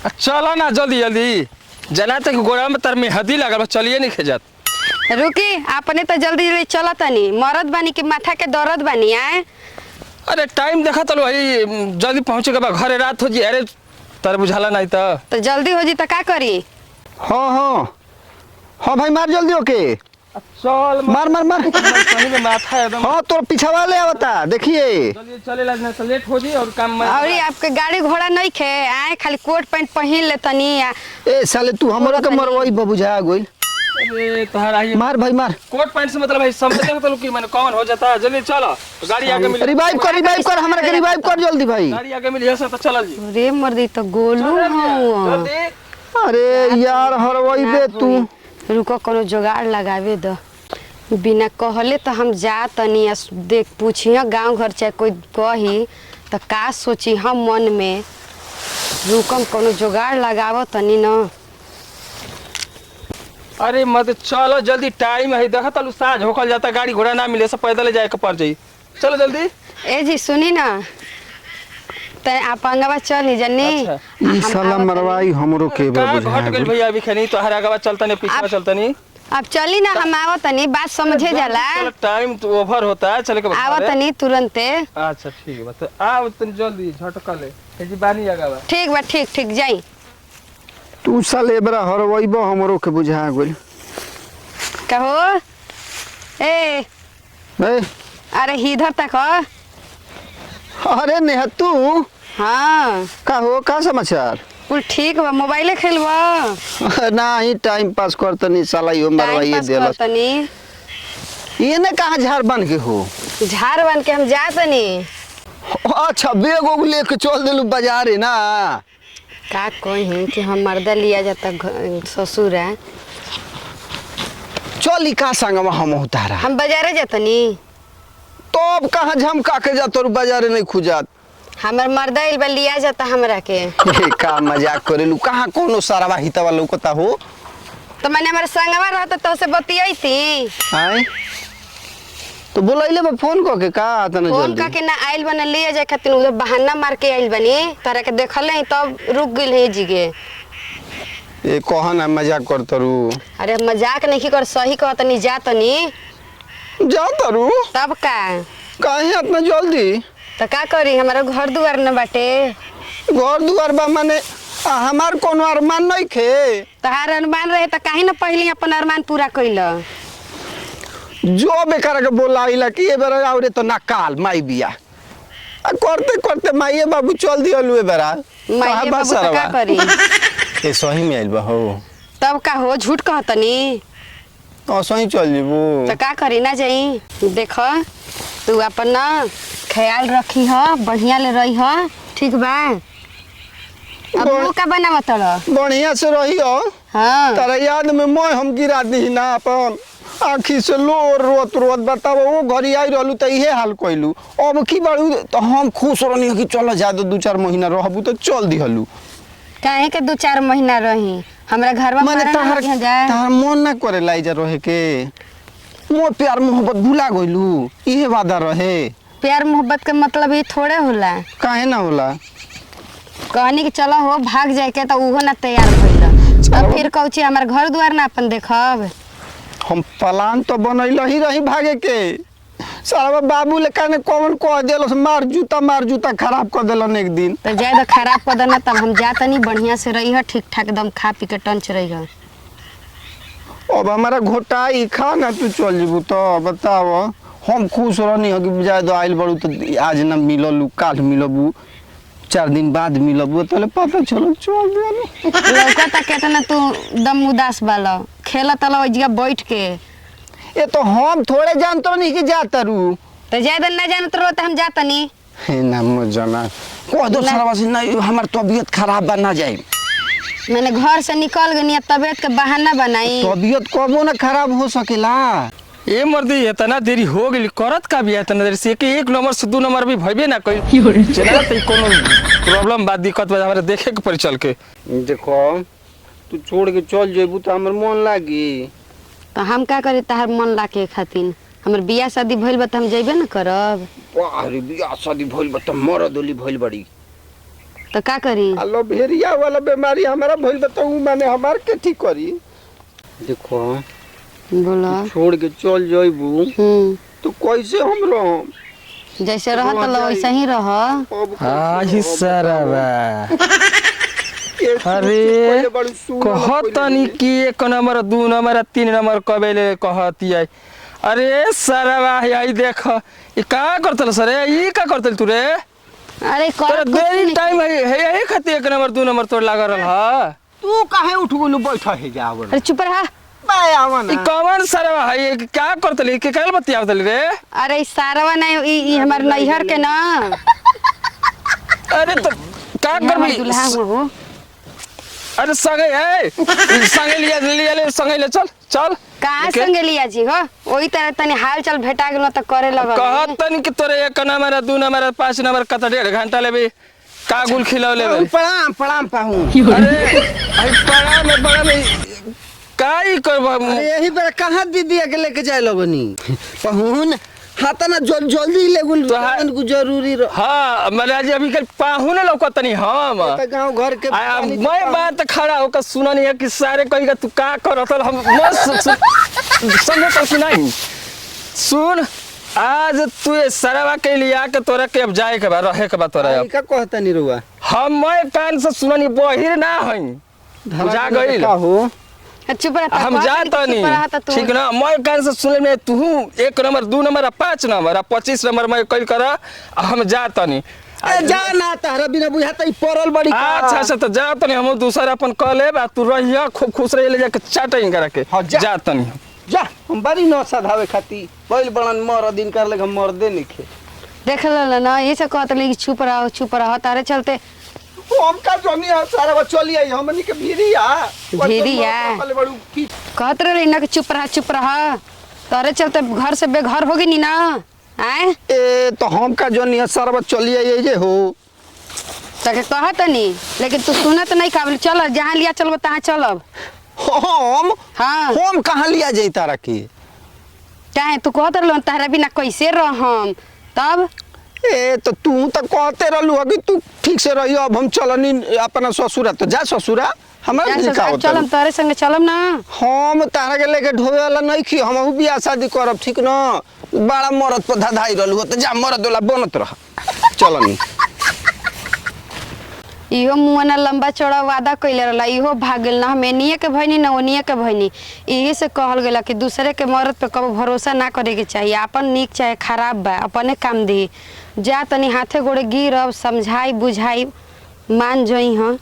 चलो ना जल्दी जल्दी जना तक गोड़ा में तर में हदी लगल चलिए नहीं खेजत। रुकी आपने तो जल्दी जल्दी चला तनी मरद बानी कि माथा के दर्द बानी आए। अरे टाइम देखा तो भाई जल्दी पहुँचे के बाद घरे रात हो जी। अरे तर बुझाला नहीं तो जल्दी हो जी तो का करी। हाँ हाँ हाँ भाई मार जल्दी ओके। चल मार मार मार में माथा एकदम। हाँ तो पीछा वाले आवता देखिए। जल्दी चले लगना तो लेट हो जी और काम में। और आपके गाड़ी घोड़ा नहीं खे आए खाली कोट पैंट पहन ले तनी ए साले तू हमरो के मरवाई बुझा गइल। अरे तोहरा ही मार भाई मार। कोट पैंट से मतलब भाई समझते हो तो कि मैंने कौन हो जाता है। जल्दी चलो गाड़ी आगे मिली। रिवाइव कर हमरा के रिवाइव कर जल्दी भाई। गाड़ी आगे मिली ऐसा तो चल जी। रे मर्दी तो गोलू हूँ। जल्दी अरे यार हरवाई बे तू। रुको कोनो जुगाड़ लगावे दो बिना कहले तो हम जा तनी देख पूछिए गांव घर चाहे कोई कही तो का सोची हम मन में। रुकम कोनो जुगाड़ लगावो तनी न। अरे मत चलो जल्दी टाइम है देखा तलू साँझ होकल जाता गाड़ी घोड़ा ना मिले सब पैदल जाए के पड़ जाई। चलो जल्दी। ए जी सुनी ना ते आप अंगवा चली जन्नी। ई साला मरवाई हमरो के का बुझा घट गेल गइल। भैया अभी खनी तो हर आगे चलता नहीं पीछे चलता नहीं। अब चली ना हम आवत तनी बात समझे जाला। चलो टाइम तो ओवर होता है चले के आवत तनी तुरंते। अच्छा ठीक है बस आओ तुम जल्दी झटका ले ए जी बानी आगा बा। ठीक बा ठीक जाई। तू साले बरा हरवाई बा हमरो के बुझा गइल। कहो ए ए अरे इधर तक अरे नेहा तू हाँ का हो का समाचार। कुल ठीक बा मोबाइले खेलबा ना ही टाइम पास करतनी साला यो मरवाई देलस। तनी ये ने कहां झाड़ बन के हो। झाड़ बन के हम जा तनी। अच्छा बेग उग लेके चल देलू बाजार है ना। का कही कि हम मर्दा लिया जाता ससुर है। चल का संगवा हम उतारा हम बाजारे जातनी तो अब कहाँ झमका के जा तोर बाजारे नहीं खुजात। हमर मर्दा इल बा लिया जाता हमरा के। ए का मजाक करेलू कहाँ कोनो सारावा हितवा लौकता हो। तो मैंने हमारे संगवा रहता तो से बतियाई थी। आय तो बोलैले बा फोन क के का तने फोन जल्दी। करके ना आइल बना लिया जाए खातिर उधर बहाना मार के आइल बनी तारा के देखल नहीं तब रुक गइल है जीगे। ए कहा ना मजाक करतरू। अरे मजाक नहीं कर सही कहतनी जातनी जा तरू तब का काहे इतना जल्दी। तो का करी हमारा घर दुआर न बाटे। घर दुआर बा माने हमार कोनो अरमान नहीं खे। तहार अरमान रहे तो काहे न पहले अपन अरमान पूरा कइल। जो बेकार के बोलाइला कि ए बेरा आवरे तो ना काल माई बिया करते करते माईए बाबू चल दियलु ए बेरा। माइये बाबू तो का करी। ए सही में आइल बा हो। तब का हो झूठ कहतनी सही चल जीबू। तो का करी ना जाई। देख तू अपन ना ख्याल रखी ह बढ़िया ले रही ह ठीक बा। अब वो का बनावत रह बढ़िया से रही हो। हाँ तारा याद में मैं हम गिरा दी ना अपन आँखी से लो रोत रोत बताओ वो घरी आई रहलू तो इहे हाल कइलू। अब की बाड़ू तो हम खुश रहनी कि चलो ज्यादा 2-4 महीना रहबू तो चल दिहलू। काहे के 2-4 महीना रही हमरा घर में माने तार तार मन ना करे लाइजा रहे के मोर प्यार मोहब्बत भुला गइलू इहे वादा रहे। प्यार मोहब्बत के मतलब ये थोड़े होला। काहे ना होला। कहनी कि चलो हो भाग जाए के तो उहो ना तैयार भइल। तब फिर कहूची हमार घर दुआर ना अपन देखब। हम प्लान तो बनैल ही रही भागे के सारा बाबू ले काने कौन कह देलो मार जूता खराब कर देलन एक दिन। तो जाए तो खराब कर देना तब हम जातनी बढ़िया से रही ह ठीक ठाक एकदम खा पी के टंच रही ह। अब हमारा घोटाई खा ना तू चल जीबू तो बताव हम खुश रहनी हो कि जाए तो आइल बड़ू तो आज ना मिललू काल मिलबू 4 दिन बाद मिलबू तो पता चलो चल दियलू। लौकता केतना तू दम उदास बालो खेलत लो ओइ जगह बैठ के। ये तो हम थोड़े जानतो नहीं कि जाता रू। तो ज्यादा ना जानत रहो तो हम जातनी। हे ना मजना को दो सारा बस नहीं हमार तबीयत खराब बना जाए। मैंने घर से निकल गनी तबीयत के बहाना बनाई। तबीयत कबो ना खराब हो सकेला। ए मर्दी इतना देरी हो गई करत का भी इतना देर से कि 1 नंबर से 2 नंबर भी भइबे ना कोई चला तो कोनो प्रॉब्लम बात दिक्कत बा हमारे देखे के पड़ चल के। देखो तू छोड़ के चल जेबू तो हमर मन लागी। तो हम का करी तहार मन लाके खातिर हमर बियाह शादी भइल बा त हम जइबे ना करब। अरे बियाह शादी भइल बा त मरद ओली भइल बड़ी। तो का करी? आलो भेरिया वाला बीमारी हमारा भइल बताऊ माने हमार के ठीक करी। देखो बोला छोड़ के चल जाइबू तो कैसे हम रहम? जैसे रह तो वैसे ही रह। आई सरवा अरे कहतनी कि 1 नंबर 2 नंबर 3 नंबर कबेले कहती है। अरे सरवा यही देख ये का करतल सर ये का करतल तू रे? अरे तोरा देरी टाइम है यही खाती 1 नंबर 2 नंबर तोड़ लाग रहल ह। तू काहे उठ गेलू बैठा है जावन? अरे चुप रहा। बे आवन ई कौन सरवा है ये क्या करतली के काल बतियावतली रे? अरे सारवा नहीं ई हमार नैहर के ना। अरे तो का करबी? दुल्हा हो। अरे संगे है संगे लिया संगे ले चल चल। कहाँ संगे लिया जी हो? वही तरह तनी हाल चाल भेटा गेलो त करे लगल। कहतनी कि तोरे 1 नंबर 2 नंबर 5 नंबर कत 1.5 घंटा लेबे कागुल खिलौले बे। प्रणाम प्रणाम पाहू। अरे आई पड़ा में काई करब? अरे यही बेरा कहाँ दीदी के लेके जाए लगनी पाहुन हाथा ना जल्दी ले गुल को जरूरी हां महाराज अभी कल पाहुने लौकतनी हम त गांव घर के मैं बात खड़ा होकर सुननी है कि सारे कहीं तू का करतल हम मस्त समझ तो कि नहीं। सुन आज तू सरवा के लिया के तोरा के अब जाए के बा रहे के बा तोरा अब का कहता नहीं रुआ हम मैं कान से सुननी बहिर ना हई बुझा गइल का हो? चुप रहा। हम जाता नहीं ठीक ना मैं कान से सुने में तू 1 नंबर 2 नंबर 5 नंबर 25 नंबर मैं कल कर हम जाता नहीं। जा ना तारा बिना बुझाता ही परल बड़ी का। अच्छा अच्छा तो जाता नहीं हम दूसरा अपन कह लेब तू रहिया खूब खुश रह ले जाके चाटिंग करा के जाता नहीं। जा हम बड़ी न सधावे खाती बैल बड़न मर दिन कर ले हम मर दे निखे देख ल ना ये सब कहत ले चुप रहो तारे चलते हम का जनी सारा बा चली आई हमनी के भीरिया बड़ू की कहत रहे ना कि चुप रहा तारे चलते घर से बेघर हो गई नी ना। आए ए तो हम का जनी सारा बा चली आई जे हो तके कहत नहीं लेकिन तू सुनत नहीं काबिल। चल जहां लिया चलबो तहां चलब। हम हां हम कहां लिया जाई तारा के? काहे तू कहत रह तारा बिना कैसे रहम तब? ए तो तू तो कहते रहलू अभी तू ठीक से रहियो अब हम चलनी अपना ससुरा तो जा ससुरा हमारा निकाल चलम तारे संगे चलम ना। हम तारा के लेके ढोवे वाला नहीं खी हम बियाह शादी करब ठीक न बड़ा मरद पर धधाई रहलू तो जा मरद वाला बनत रह चलनी। इहो मुआना लंबा चौड़ा वादा कइले रहला इहो भागल ना हमें निये के भइनी ना ओनिये के भइनी। यही से कहल गेला कि दूसरे के मरद पे कबो भरोसा ना करे के चाहिए। अपन नीक चाहे खराब बा अपने काम दी। जा तनी हाथे गोड़े गिरब समझाई बुझाई मान जई हां।